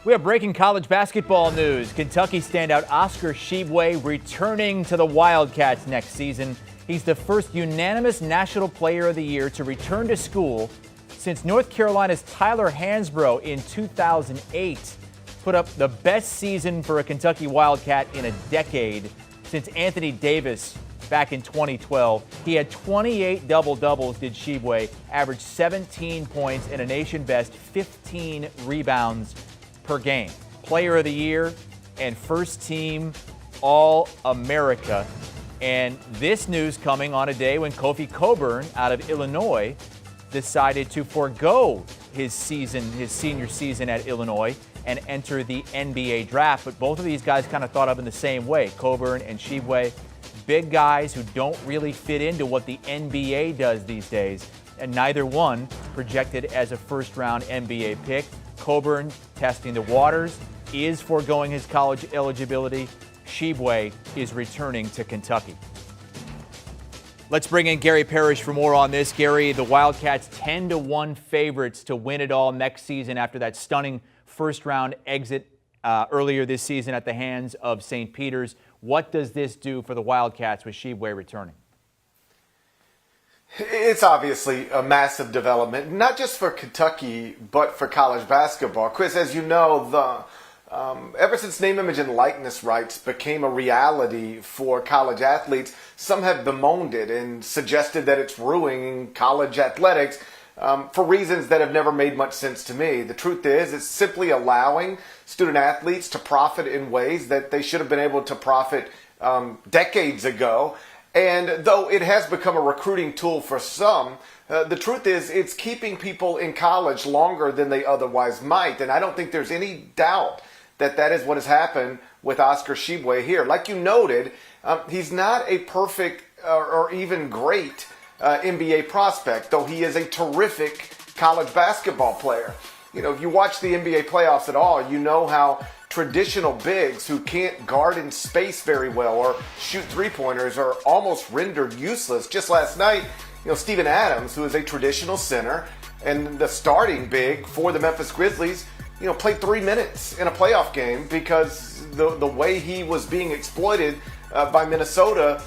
We have breaking college basketball news. Kentucky standout Oscar Tshiebwe returning to the Wildcats next season. He's the first unanimous National Player of the Year to return to school since North Carolina's Tyler Hansbrough in 2008 put up the best season for a Kentucky Wildcat in a decade since Anthony Davis back in 2012. He had 28 double-doubles, did Tshiebwe, averaged 17 points and a nation-best 15 rebounds per game. Player of the Year and first team All-America. And this news coming on a day when Kofi Cockburn out of Illinois decided to forego his senior season at Illinois and enter the NBA draft. But both of these guys kind of thought of in the same way. Cockburn and Tshiebwe, big guys who don't really fit into what the NBA does these days. And neither one projected as a first-round NBA pick. Cockburn testing the waters, is foregoing his college eligibility. Tshiebwe is returning to Kentucky. Let's bring in Gary Parrish for more on this. Gary, the Wildcats 10-1 favorites to win it all next season after that stunning first-round exit earlier this season at the hands of St. Peter's. What does this do for the Wildcats with Tshiebwe returning? It's obviously a massive development, not just for Kentucky, but for college basketball. Chris, as you know, ever since name, image, and likeness rights became a reality for college athletes, some have bemoaned it and suggested that it's ruining college athletics for reasons that have never made much sense to me. The truth is, it's simply allowing student athletes to profit in ways that they should have been able to profit decades ago. And though it has become a recruiting tool for some, the truth is it's keeping people in college longer than they otherwise might. And I don't think there's any doubt that that is what has happened with Oscar Tshiebwe here. Like you noted, he's not a perfect or even great NBA prospect, though he is a terrific college basketball player. You know, if you watch the NBA playoffs at all, you know how traditional bigs who can't guard in space very well or shoot three-pointers are almost rendered useless. Just last night, Steven Adams, who is a traditional center and the starting big for the Memphis Grizzlies, played 3 minutes in a playoff game because the way he was being exploited by Minnesota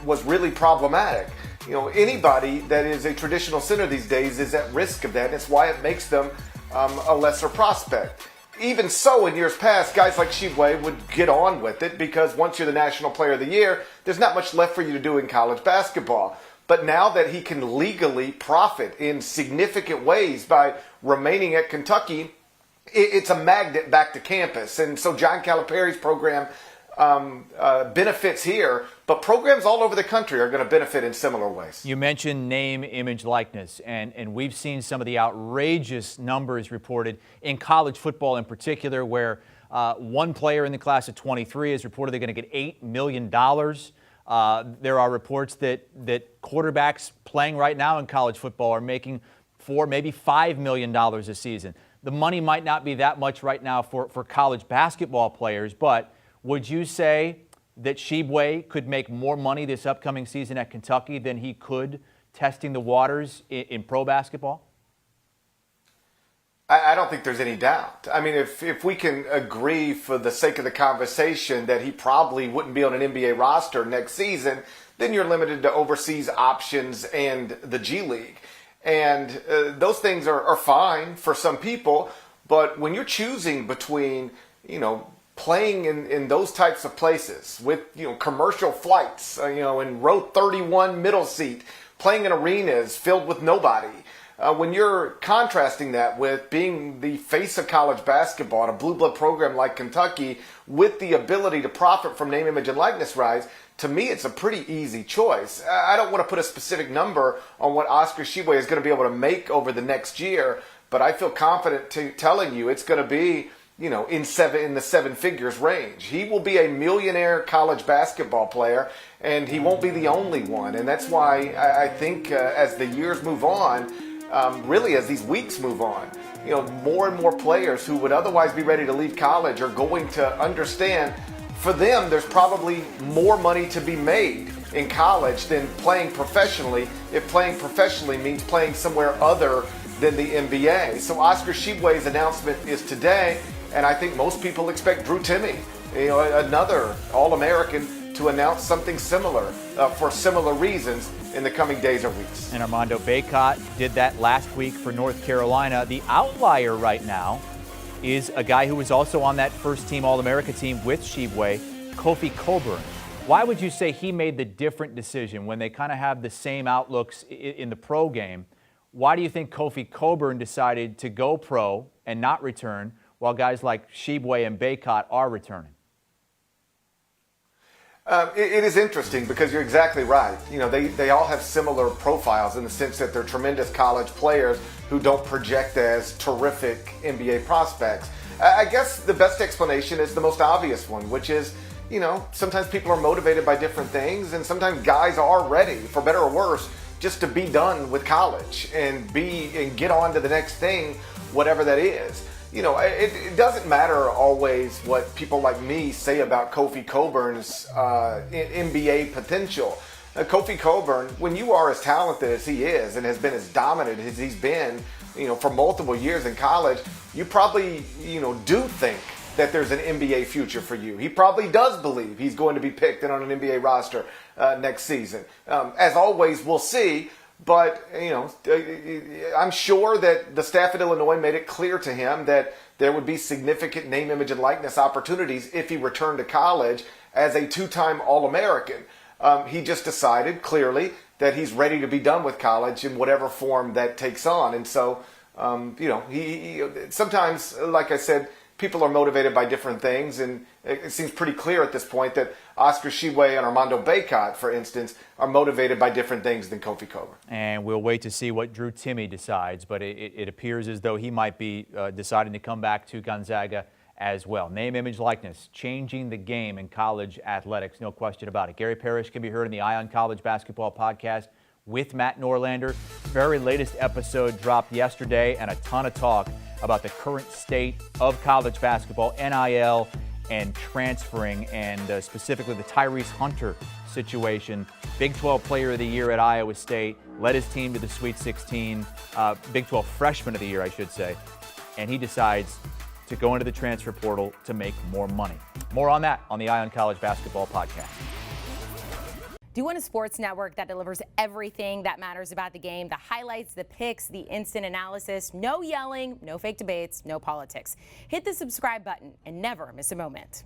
was really problematic. Anybody that is a traditional center these days is at risk of that. And it's why it makes them a lesser prospect. Even so, in years past, guys like Tshiebwe would get on with it because once you're the National Player of the Year, there's not much left for you to do in college basketball. But now that he can legally profit in significant ways by remaining at Kentucky, it's a magnet back to campus. And so John Calipari's program benefits here, but programs all over the country are going to benefit in similar ways. You mentioned name, image, likeness, and we've seen some of the outrageous numbers reported in college football in particular, where one player in the class of 23 is reportedly going to get $8 million. There are reports that quarterbacks playing right now in college football are making $4, maybe $5 million a season. The money might not be that much right now for college basketball players, but would you say that Tshiebwe could make more money this upcoming season at Kentucky than he could testing the waters in pro basketball? I don't think there's any doubt. I mean, if we can agree for the sake of the conversation that he probably wouldn't be on an NBA roster next season, then you're limited to overseas options and the G League. And those things are fine for some people, but when you're choosing between, playing in those types of places with, commercial flights, in row 31 middle seat, playing in arenas filled with nobody. When you're contrasting that with being the face of college basketball at a blue blood program like Kentucky with the ability to profit from name, image, and likeness rights, to me, it's a pretty easy choice. I don't want to put a specific number on what Oscar Tshiebwe is going to be able to make over the next year, but I feel confident telling you it's going to be in the seven figures range. He will be a millionaire college basketball player, and he won't be the only one. And that's why I think as the years move on, really as these weeks move on, more and more players who would otherwise be ready to leave college are going to understand for them there's probably more money to be made in college than playing professionally, if playing professionally means playing somewhere other than the NBA. So Oscar Tshiebwe's announcement is today, And I think most people expect Drew Timme, another All-American, to announce something similar for similar reasons in the coming days or weeks. And Armando Bacot did that last week for North Carolina. The outlier right now is a guy who was also on that first-team All-America team with Tshiebwe, Kofi Cockburn. Why would you say he made the different decision when they kind of have the same outlooks in the pro game? Why do you think Kofi Cockburn decided to go pro and not return, while guys like Tshiebwe and Bacot are returning? It is interesting because you're exactly right. They all have similar profiles in the sense that they're tremendous college players who don't project as terrific NBA prospects. I guess the best explanation is the most obvious one, which is, sometimes people are motivated by different things, and sometimes guys are ready, for better or worse, just to be done with college and get on to the next thing, whatever that is. It doesn't matter always what people like me say about Kofi Cockburn's NBA potential. Kofi Cockburn, when you are as talented as he is and has been as dominant as he's been, for multiple years in college, you probably, do think that there's an NBA future for you. He probably does believe he's going to be picked and on an NBA roster next season. As always, we'll see. But, I'm sure that the staff at Illinois made it clear to him that there would be significant name, image, and likeness opportunities if he returned to college as a two-time All-American. He just decided clearly that he's ready to be done with college in whatever form that takes on. And so, he sometimes, like I said, people are motivated by different things, and it seems pretty clear at this point that Oscar Tshiebwe and Armando Bacot, for instance, are motivated by different things than Kofi Cockburn. And we'll wait to see what Drew Timme decides, but it appears as though he might be deciding to come back to Gonzaga as well. Name, image, likeness, changing the game in college athletics, no question about it. Gary Parrish can be heard in the Eye on College Basketball podcast with Matt Norlander. Very latest episode dropped yesterday, and a ton of talk about the current state of college basketball, NIL, and transferring, and specifically the Tyrese Hunter situation. Big 12 Player of the Year at Iowa State, led his team to the Sweet 16, Big 12 Freshman of the Year, I should say, and he decides to go into the transfer portal to make more money. More on that on the Eye on College Basketball podcast. Do you want a sports network that delivers everything that matters about the game? The highlights, the picks, the instant analysis, no yelling, no fake debates, no politics. Hit the subscribe button and never miss a moment.